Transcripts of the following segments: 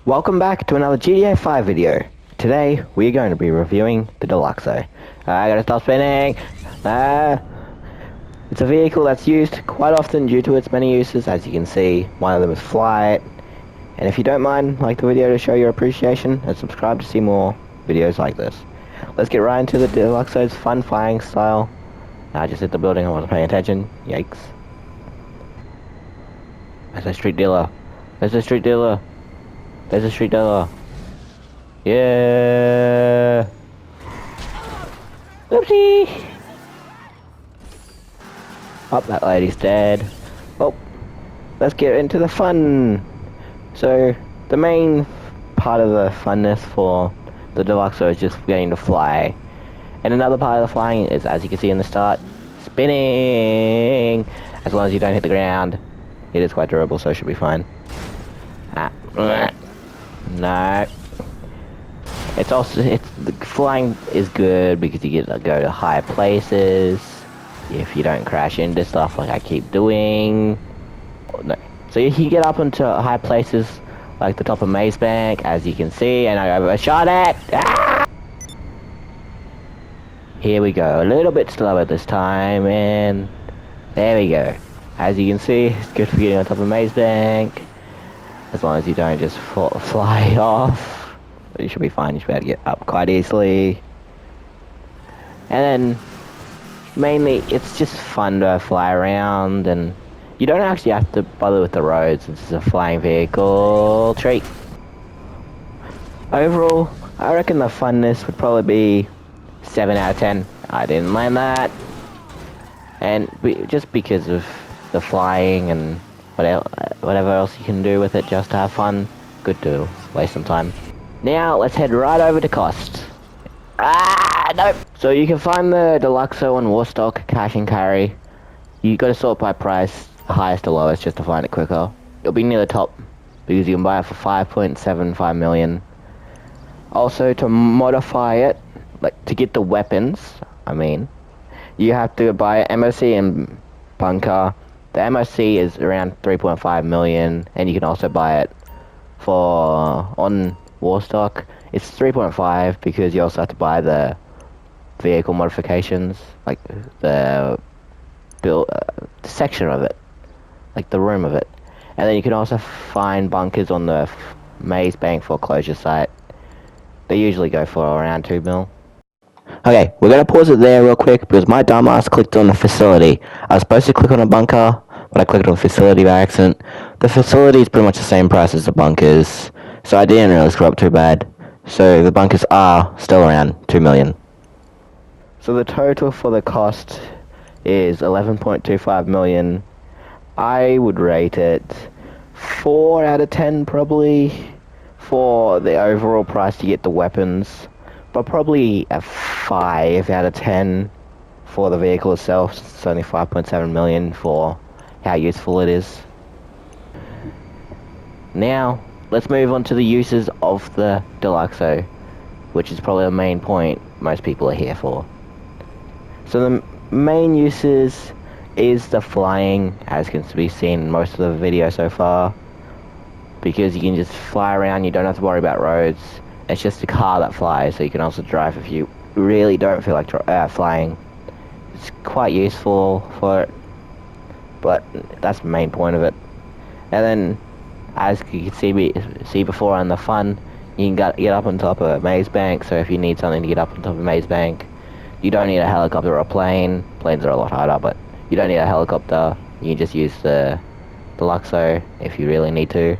Welcome back to another GTA 5 video. Today, we are going to be reviewing the Deluxo. I gotta stop spinning! It's a vehicle that's used quite often due to its many uses. As you can see, one of them is flight. And if you don't mind, like the video to show your appreciation, and subscribe to see more videos like this. Let's get right into the Deluxo's fun flying style. I just hit the building, I wasn't paying attention. Yikes. There's a street dealer. There's a street dealer. There's a street dealer. Yeah. Oopsie. Oh, that lady's dead. Oh, let's get into the fun. So, the main part of the funness for the Deluxo is just getting to fly. And another part of the flying is, as you can see in the start, spinning. As long as you don't hit the ground. It is quite durable, so it should be fine. No. The flying is good because you get to go to higher places if you don't crash into stuff like I keep doing. No. So you can get up into high places like the top of Maze Bank, as you can see, and I overshot it. Ah! Here we go, a little bit slower this time, and there we go. As you can see, it's good for getting on top of Maze Bank. As long as you don't just fly off, you should be fine. You should be able to get up quite easily. And then, mainly, it's just fun to fly around, and you don't actually have to bother with the roads. It's a flying vehicle treat. Overall, I reckon the funness would probably be 7 out of 10. I didn't mind that. And just because of the flying and whatever else you can do with it just to have fun, good to waste some time. Now let's head right over to cost. Nope. So you can find the Deluxo on Warstock Cash and Carry. You got to sort by price, highest to lowest, just to find it quicker. It'll be near the top because you can buy it for 5.75 million. Also, to modify it, like to get the weapons, you have to buy MOC and bunker. The MOC is around 3.5 million, and you can also buy it on Warstock. It's 3.5 because you also have to buy the vehicle modifications, like the section of it, like the room of it. And then you can also find bunkers on the Maze Bank foreclosure site. They usually go for around 2 mil. Okay, we're gonna pause it there real quick because my dumbass clicked on the facility. I was supposed to click on a bunker, but I clicked on facility by accident. The facility is pretty much the same price as the bunkers, so I didn't really screw up too bad. So the bunkers are still around 2 million. So the total for the cost is 11.25 million. I would rate it 4 out of 10 probably for the overall price to get the weapons, but probably a 5 out of 10 for the vehicle itself. It's only 5.7 million for how useful it is. Now, let's move on to the uses of the Deluxo, which is probably the main point most people are here for. So the main uses is the flying, as can be seen in most of the video so far, because you can just fly around, you don't have to worry about roads. It's just a car that flies, so you can also drive if you really don't feel like flying. It's quite useful for it, but that's the main point of it. And then, as you can see before on the fun, you can get up on top of a Maze Bank, so if you need something to get up on top of a Maze Bank, you don't need a helicopter or a plane. Planes are a lot harder, but you don't need a helicopter. You can just use the Deluxo if you really need to.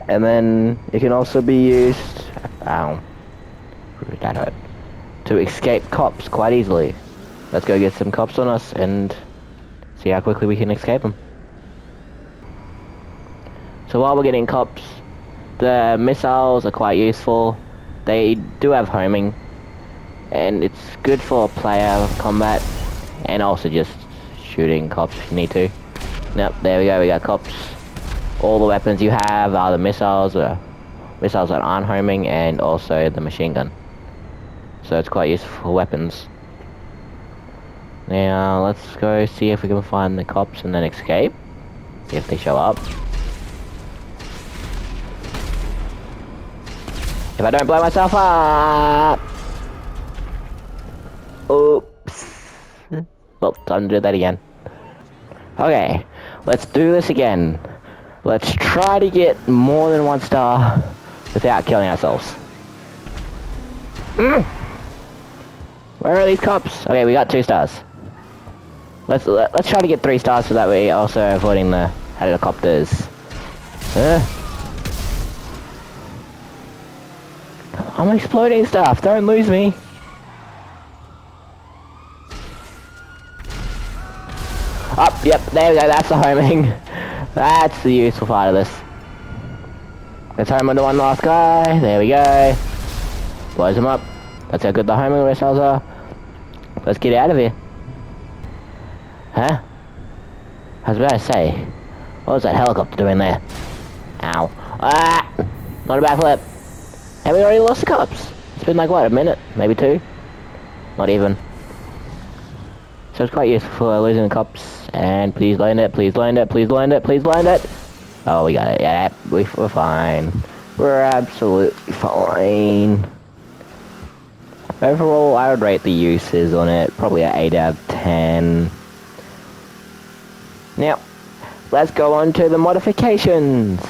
And then it can also be used, that hurt, to escape cops quite easily. Let's go get some cops on us and see how quickly we can escape them. So while we're getting cops, the missiles are quite useful. They do have homing, and it's good for player combat, and also just shooting cops if you need to. Yep, there we go, we got cops. All the weapons you have are the missiles that aren't homing, and also the machine gun. So it's quite useful weapons. Now let's go see if we can find the cops and then escape. See if they show up. If I don't blow myself up. Oops. Well, time to do that again. Okay, let's do this again. Let's try to get more than 1 star without killing ourselves. Where are these cops? Okay, we got 2 stars. Let's try to get 3 stars so that we're also avoiding the helicopters. I'm exploding stuff. Don't lose me. Oh, yep, there we go. That's the homing. That's the useful part of this. Let's home on the one last guy. There we go. Blows him up. That's how good the homing missiles are. Let's get out of here. Huh? I was about to say, what was that helicopter doing there? Ow. Ah! Not a backflip. Have we already lost the cops? It's been like, what, a minute? Maybe 2? Not even. So it's quite useful for losing the cops. And please land it, please land it, please land it, please land it. Oh, we got it. Yeah, we're fine. We're absolutely fine. Overall, I would rate the uses on it probably an 8 out of 10. Now, let's go on to the modifications.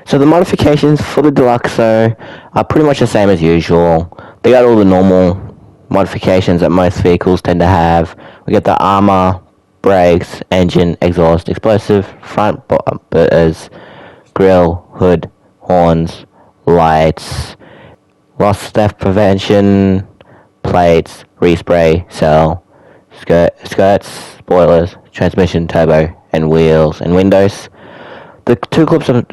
So the modifications for the Deluxo are pretty much the same as usual. They got all the normal modifications that most vehicles tend to have. We got the armor, brakes, engine, exhaust, explosive, front bumpers, grille, hood, horns, lights, loss theft prevention, plates, respray, cell, skirts, spoilers, transmission, turbo, and wheels and windows. The 2 clips I'm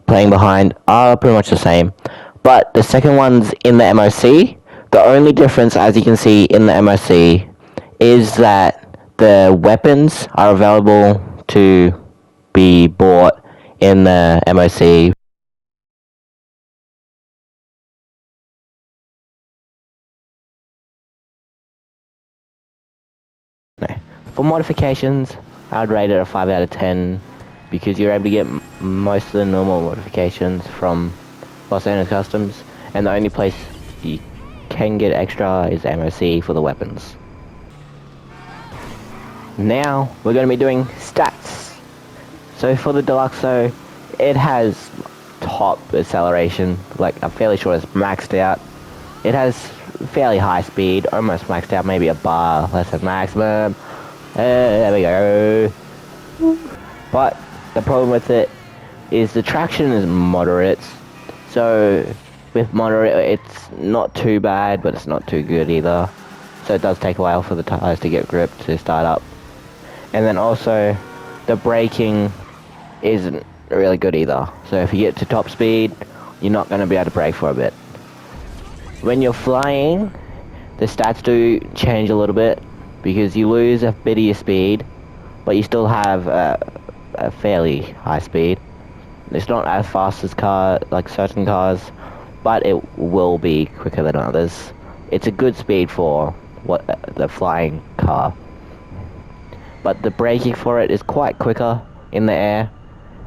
playing behind are pretty much the same, but the second one's in the MOC. The only difference, as you can see in the MOC, is that the weapons are available to be bought in the MOC. For modifications, I would rate it a 5 out of 10 because you're able to get most of the normal modifications from Los Angeles Customs, and the only place you can get extra is MOC for the weapons. Now we're going to be doing stats. So for the Deluxo, it has top acceleration, like I'm fairly sure it's maxed out. It has fairly high speed, almost maxed out, maybe a bar less than maximum. There we go. But the problem with it is the traction is moderate. So with moderate, it's not too bad, but it's not too good either. So it does take a while for the tires to get grip to start up. And then also, the braking isn't really good either. So if you get to top speed, you're not going to be able to brake for a bit. When you're flying, the stats do change a little bit because you lose a bit of your speed, but you still have a fairly high speed. It's not as fast as certain cars, but it will be quicker than others. It's a good speed for the flying car, but the braking for it is quite quicker in the air,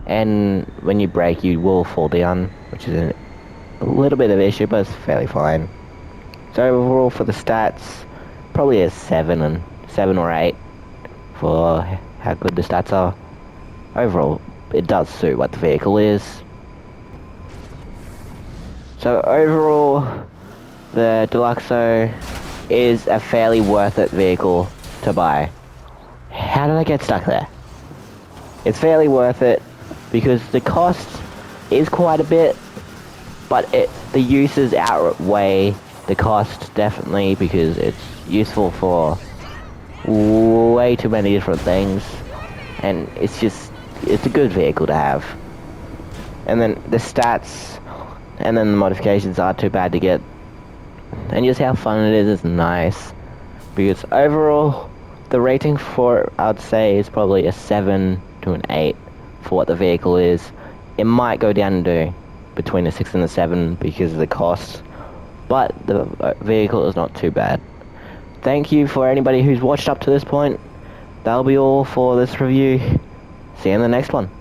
and when you brake you will fall down, which is a little bit of an issue, but it's fairly fine. So overall for the stats, probably a 7 or 8 for how good the stats are. Overall, it does suit what the vehicle is. So overall, the Deluxo is a fairly worth it vehicle to buy. How did I get stuck there? It's fairly worth it because the cost is quite a bit, but the uses outweigh the cost definitely because it's useful for way too many different things, and it's a good vehicle to have. And then the stats and then the modifications aren't too bad to get, and just how fun it is nice. Because overall the rating for it, I'd say, is probably a 7 to an 8 for what the vehicle is. It might go down to between a 6 and a 7 because of the cost, but the vehicle is not too bad. Thank you for anybody who's watched up to this point. That'll be all for this review. See you in the next one.